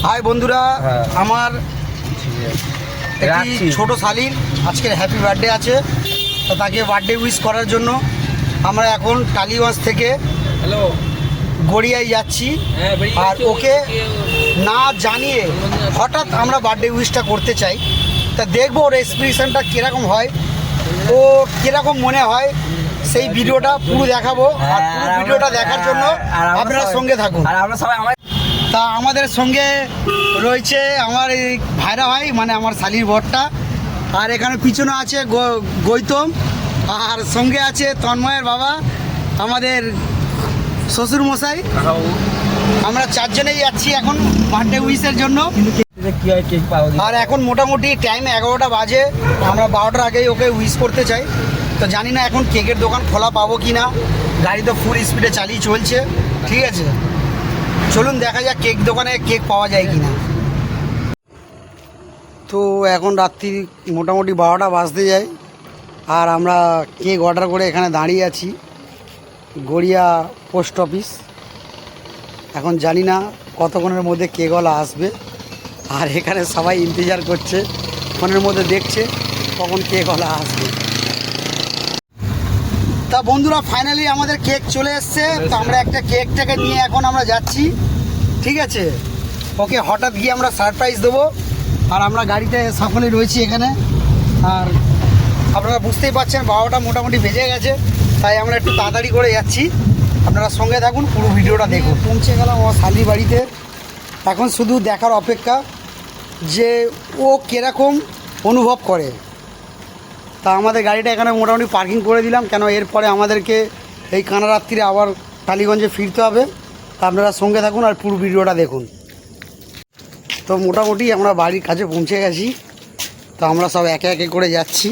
High বন্ধুরা, আমার একটি ছোট শালীর আজকের হ্যাপি বার্থডে আছে, তো তাকে বার্থডে উইশ করার জন্য আমরা এখন টালিগঞ্জ থেকে গড়িয়ায় যাচ্ছি। আর ওকে না জানিয়ে হঠাৎ আমরা বার্থডে উইশটা করতে চাই, তা দেখবো ওর এক্সপ্রেশনটা কীরকম হয়, ও কীরকম মনে হয় সেই ভিডিওটা পুরো দেখাবো। আর পুরো ভিডিওটা দেখার জন্য আপনারা সঙ্গে থাকুন। আর আমরা সবাই তা আমাদের সঙ্গে রয়েছে আমার এই ভাইরা ভাই, মানে আমার শালীর বরটা, আর এখানে পিছনে আছে গৌতম, আর সঙ্গে আছে তন্ময়ের বাবা, আমাদের শ্বশুর মশাই। আমরা চারজনেই যাচ্ছি এখন বার্থডে উইশের জন্য। আর এখন মোটামুটি টাইম 11টা বাজে, আমরা 12টার আগেই ওকে উইশ করতে চাই। তো জানি না এখন কেকের দোকান খোলা পাবো কি না, গাড়ি তো ফুল স্পিডে চালিয়ে চলছে। ঠিক আছে, চলুন দেখা যাক কেক দোকানে কেক পাওয়া যায় কি না। তো এখন রাত্রি মোটামুটি 12টা বাজতে যায়, আর আমরা কেক অর্ডার করে এখানে দাঁড়িয়ে আছি গড়িয়া পোস্ট অফিস। এখন জানি না কতক্ষণের মধ্যে কেকওয়ালা আসবে, আর এখানে সবাই ইন্তজার করছে, ফোনের মধ্যে দেখছে কখন কেকওয়ালা আসবে। তা বন্ধুরা, ফাইনালি আমাদের কেক চলে এসছে। তো আমরা একটা কেকটাকে নিয়ে এখন আমরা যাচ্ছি। ঠিক আছে, ওকে হঠাৎ গিয়ে আমরা সারপ্রাইজ দেবো। আর আমরা গাড়িতে সকলে রয়েছি এখানে, আর আপনারা বুঝতেই পারছেন 12টা মোটামুটি বেজে গেছে, তাই আমরা একটু তাড়াতাড়ি করে যাচ্ছি। আপনারা সঙ্গে থাকুন, পুরো ভিডিওটা দেখুন। পৌঁছে গেলাম আমার শালি বাড়িতে, এখন শুধু দেখার অপেক্ষা যে ও কীরকম অনুভব করে। তা আমাদের গাড়িটা এখানে মোটামুটি পার্কিং করে দিলাম, কেন এরপরে আমাদেরকে এই কানারাত্রিরে আবার টালিগঞ্জে ফিরতে হবে। তা আপনারা সঙ্গে থাকুন আর পুরো ভিডিওটা দেখুন। তো মোটামুটি আমরা বাড়ির কাছে পৌঁছে গেছি, তো আমরা সব একে একে করে যাচ্ছি।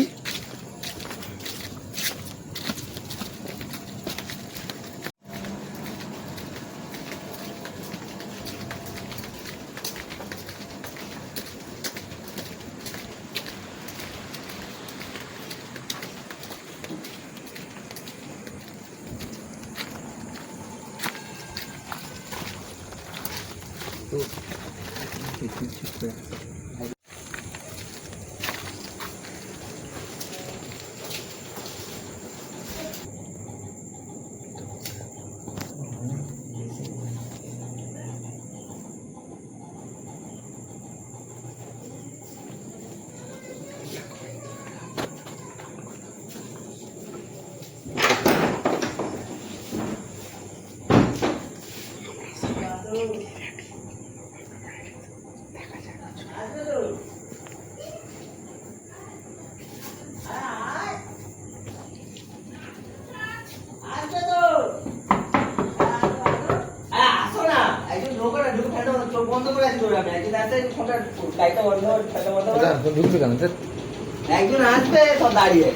একজন আসবে সব দাঁড়িয়ে।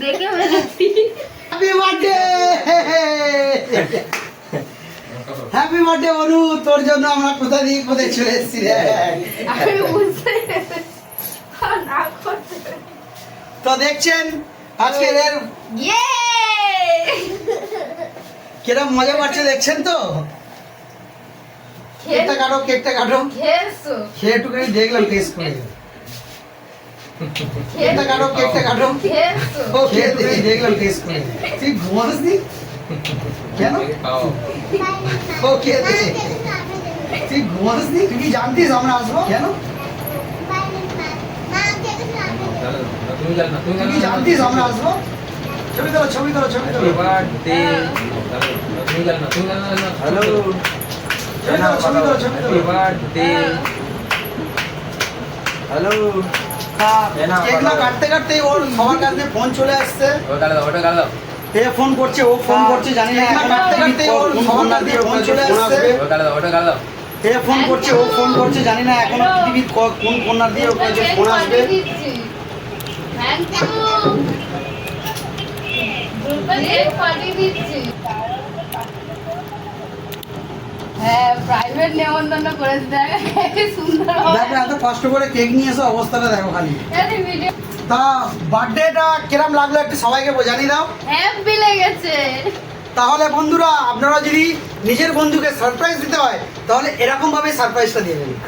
দেখে ফেলেছি। হ্যাপি বার্থডে, হ্যাপি বার্থডে বনু, তোর জন্য আমরা কোথা দিয়ে কোথায় চলে এসেছি রে। আমি বুঝতে তো দেখছেন আজকের এর কিরম মজা পাচ্ছে, দেখছেন তো। কেকটা কাটো, কেকটা কাটো, খেয়ে একটুখানি দেখলাম টেস্ট করে। কেকটা কাটো, কেকটা কাটো, ও খেয়ে দেখলাম টেস্ট করে। তুই ঘুমাস নি কেন? ও খেয়ে তুই ঘুমাস নি? তুই কি জানতিস আমরা আসবো কেন? তুই কি জানতিস আমরা আসবো? ছবি তোলো, ছবি তোলো, ছবি তোলো। হ্যালো, ছবি তোলো, ছবি তোলো। হ্যালো, কেকটা কাটতে কাটতে ওর সবার কাছে ফোন চলে আসছে। এ ফোন করছে, ও ফোন করছে, জানি না এখন কাটতে কাটতে ওর সবার কাছে ফোন চলে আসছে। এ ফোন করছে, ও ফোন করছে, জানি না এখন পৃথিবীর কোন কন্যা দিয়ে ওর কাছে ফোন আসবে। হ্যাঁ প্রাইভেট নেমন্তন্ন করেছে দেখ সুন্দর হবে দেখো এত কষ্ট করে কেক নিয়ে এসে অবস্থাটা দেখো খালি। আরে ভিডিও তা বার্থডেটা কিরম লাগলো একটু সবাইকে জানিয়ে দাও। হ্যাপি লেগেছে তাহলে বন্ধুরা আপনারা যদি নিজের বন্ধুকে সারপ্রাইজ দিতে হয় তাহলে এরকম ভাবে সারপ্রাইজটা দিয়ে দেবেন।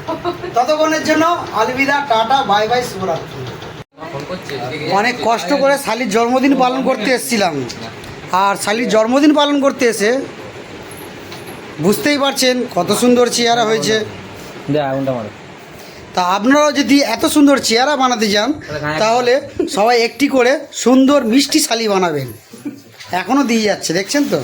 ততক্ষণের জন্য আলবিদা, টাটা, বাই বাই, শুভরাত্রি। অনেক কষ্ট করে শালির জন্মদিন পালন করতে এসেছিলাম, আর শালির জন্মদিন পালন করতে এসে বুঝতেই পারছেন কত সুন্দর চেহারা হয়েছে। তা আপনারাও যদি এত সুন্দর চেহারা বানাতে চান তাহলে সবাই একটি করে সুন্দর মিষ্টি শালি বানাবেন। এখনও দিয়ে যাচ্ছে দেখছেন তো।